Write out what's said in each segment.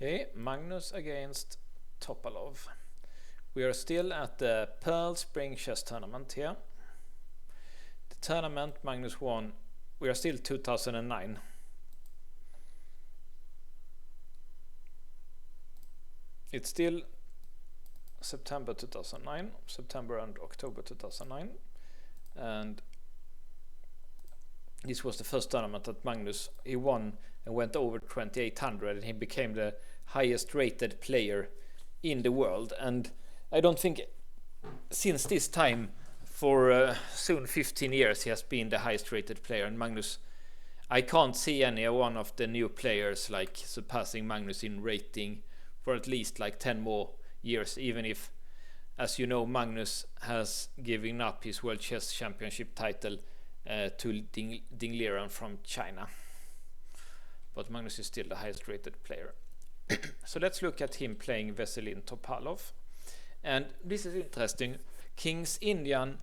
Okay, Magnus against Topalov. We are still at the Pearl Spring Chess Tournament here. The tournament Magnus won, we are still 2009. It's still September 2009, September and October 2009. And this was the first tournament that Magnus, he won and went over 2800, and he became the highest rated player in the world. And I don't think since this time, for soon 15 years, he has been the highest rated player. And Magnus, I can't see any one of the new players like surpassing Magnus in rating for at least like 10 more years, even if, as you know, Magnus has given up his World Chess Championship title to Ding Liren from China. But Magnus is still the highest rated player. So let's look at him playing Veselin Topalov. And this is interesting. King's Indian,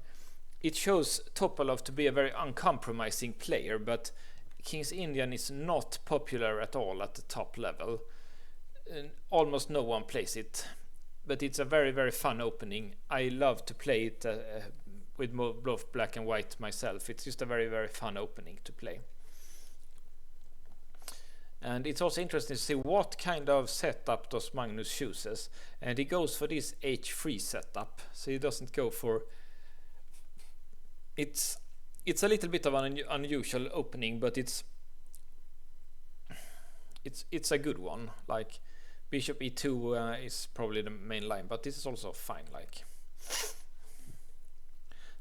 it shows Topalov to be a very uncompromising player, but King's Indian is not popular at all at the top level. Almost no one plays it, but it's a very, very fun opening. I love to play it with both black and white myself. It's just a very, very fun opening to play. And it's also interesting to see what kind of setup does Magnus chooses. And he goes for this h3 setup, so he doesn't go for... It's a little bit of an unusual opening, but it's a good one. Like bishop e2 is probably the main line, but this is also fine. Like,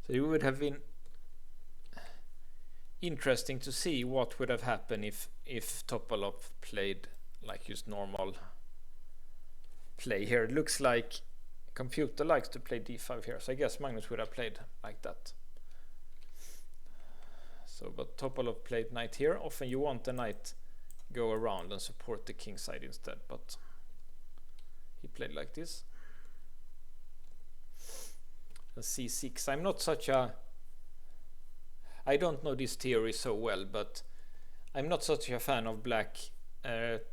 so it would have been interesting to see what would have happened if Topalov played like just normal play here. It looks like computer likes to play d5 here, so I guess Magnus would have played like that. So, but Topalov played knight here. Often you want the knight go around and support the king side instead, but he played like this. And c6. I'm not such a... I don't know this theory so well, but I'm not such a fan of black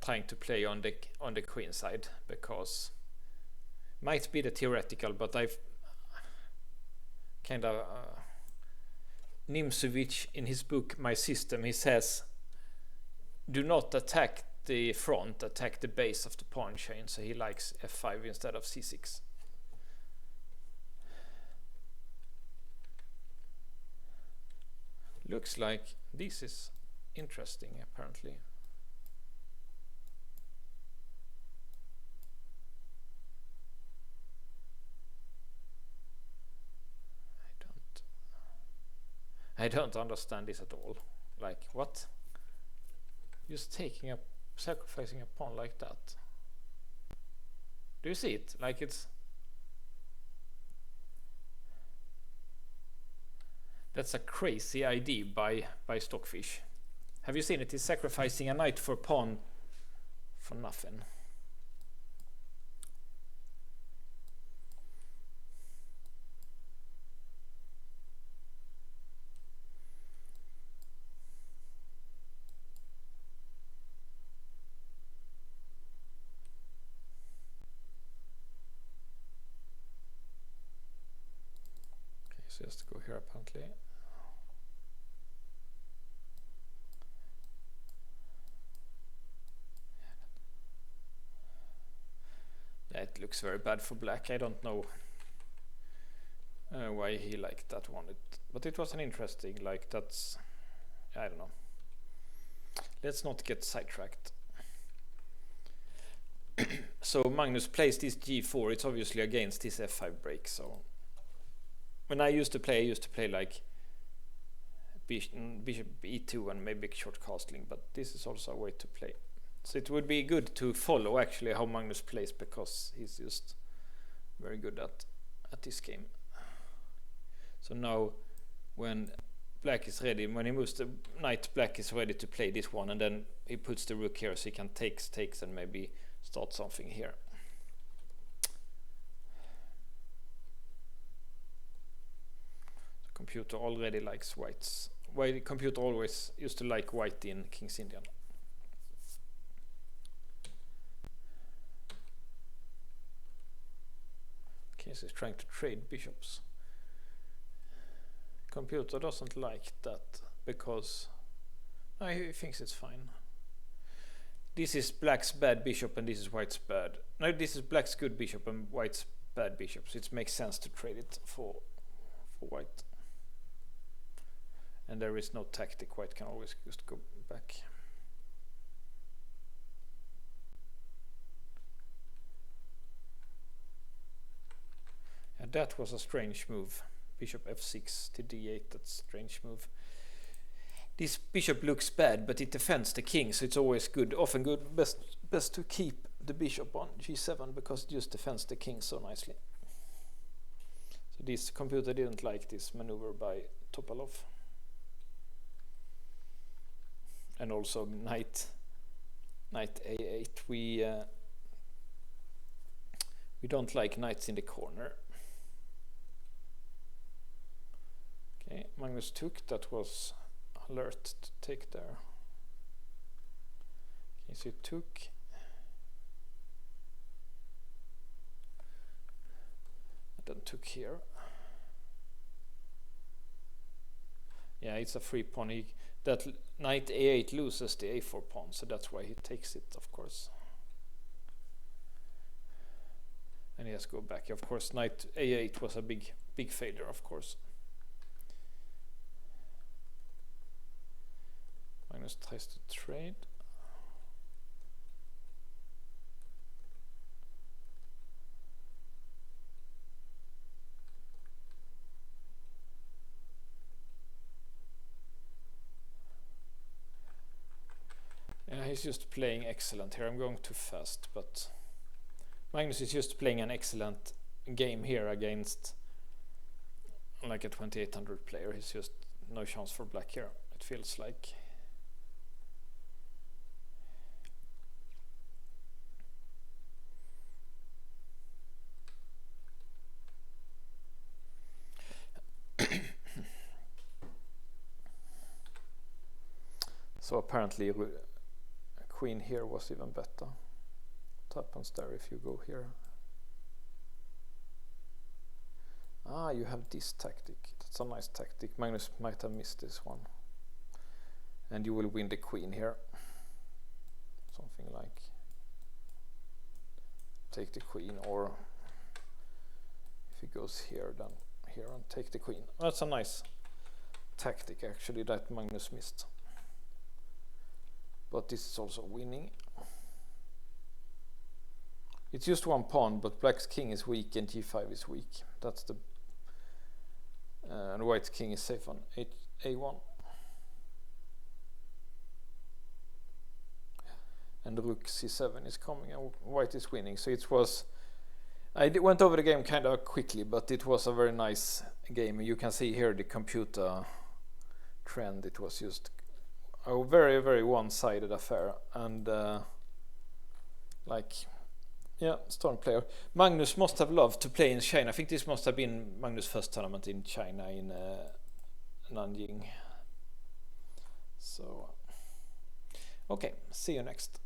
trying to play on the queen side, because might be the theoretical, but I've kind of Nimzowitsch in his book My System, he says do not attack the front, attack the base of the pawn chain, so he likes f5 instead of c6. Looks like this is interesting, apparently. I don't understand this at all. Like, what? Just sacrificing a pawn like that. Do you see it? Like, it's... That's a crazy idea by Stockfish. Have you seen it? He's sacrificing a knight for pawn for nothing. Okay, so just go here apparently. It looks very bad for black. I don't know why he liked that one, but it was an interesting, like, that's, I don't know. Let's not get sidetracked. So Magnus plays this g4. It's obviously against this f5 break. So when I used to play like bishop e2 and maybe short castling, but this is also a way to play. So it would be good to follow actually how Magnus plays, because he's just very good at this game. So now when black is ready, when he moves the knight, black is ready to play this one, and then he puts the rook here so he can takes and maybe start something here. The computer already likes whites. Why the computer always used to like white in King's Indian. He's trying to trade bishops. Computer doesn't like that because he thinks it's fine. This is black's bad bishop and this is white's bad. No, this is black's good bishop and white's bad bishop. So it makes sense to trade it for white. And there is no tactic. White can always just go back. And that was a strange move. Bishop f6 to d8, that's a strange move. This bishop looks bad, but it defends the king, so it's always good, often good, best to keep the bishop on g7 because it just defends the king so nicely. So this computer didn't like this maneuver by Topalov. And also knight a8. We don't like knights in the corner. Okay, Magnus took, that was alert to take there. Okay, so he took. And then took here. Yeah, it's a free pawn. That knight a8 loses the a4 pawn, so that's why he takes it, of course. And he has to go back. Of course, knight a8 was a big failure, of course. Magnus tries to trade. Yeah, he's just playing excellent here. I'm going too fast, but Magnus is just playing an excellent game here against like a 2800 player. He's just no chance for black here, it feels like. So apparently queen here was even better. What happens there if you go here? Ah, you have this tactic. That's a nice tactic. Magnus might have missed this one. And you will win the queen here. Something like take the queen, or if he goes here, then here and take the queen. That's a nice tactic actually that Magnus missed. But this is also winning. It's just one pawn, but black's king is weak and g5 is weak. That's the and white's king is safe on a1. And rook c7 is coming and white is winning. So it was, I went over the game kind of quickly, but it was a very nice game. You can see here the computer trend. It was just a very one-sided affair, and like, yeah, strong player. Magnus must have loved to play in China. I think this must have been Magnus' first tournament in China, in Nanjing. So okay, see you next.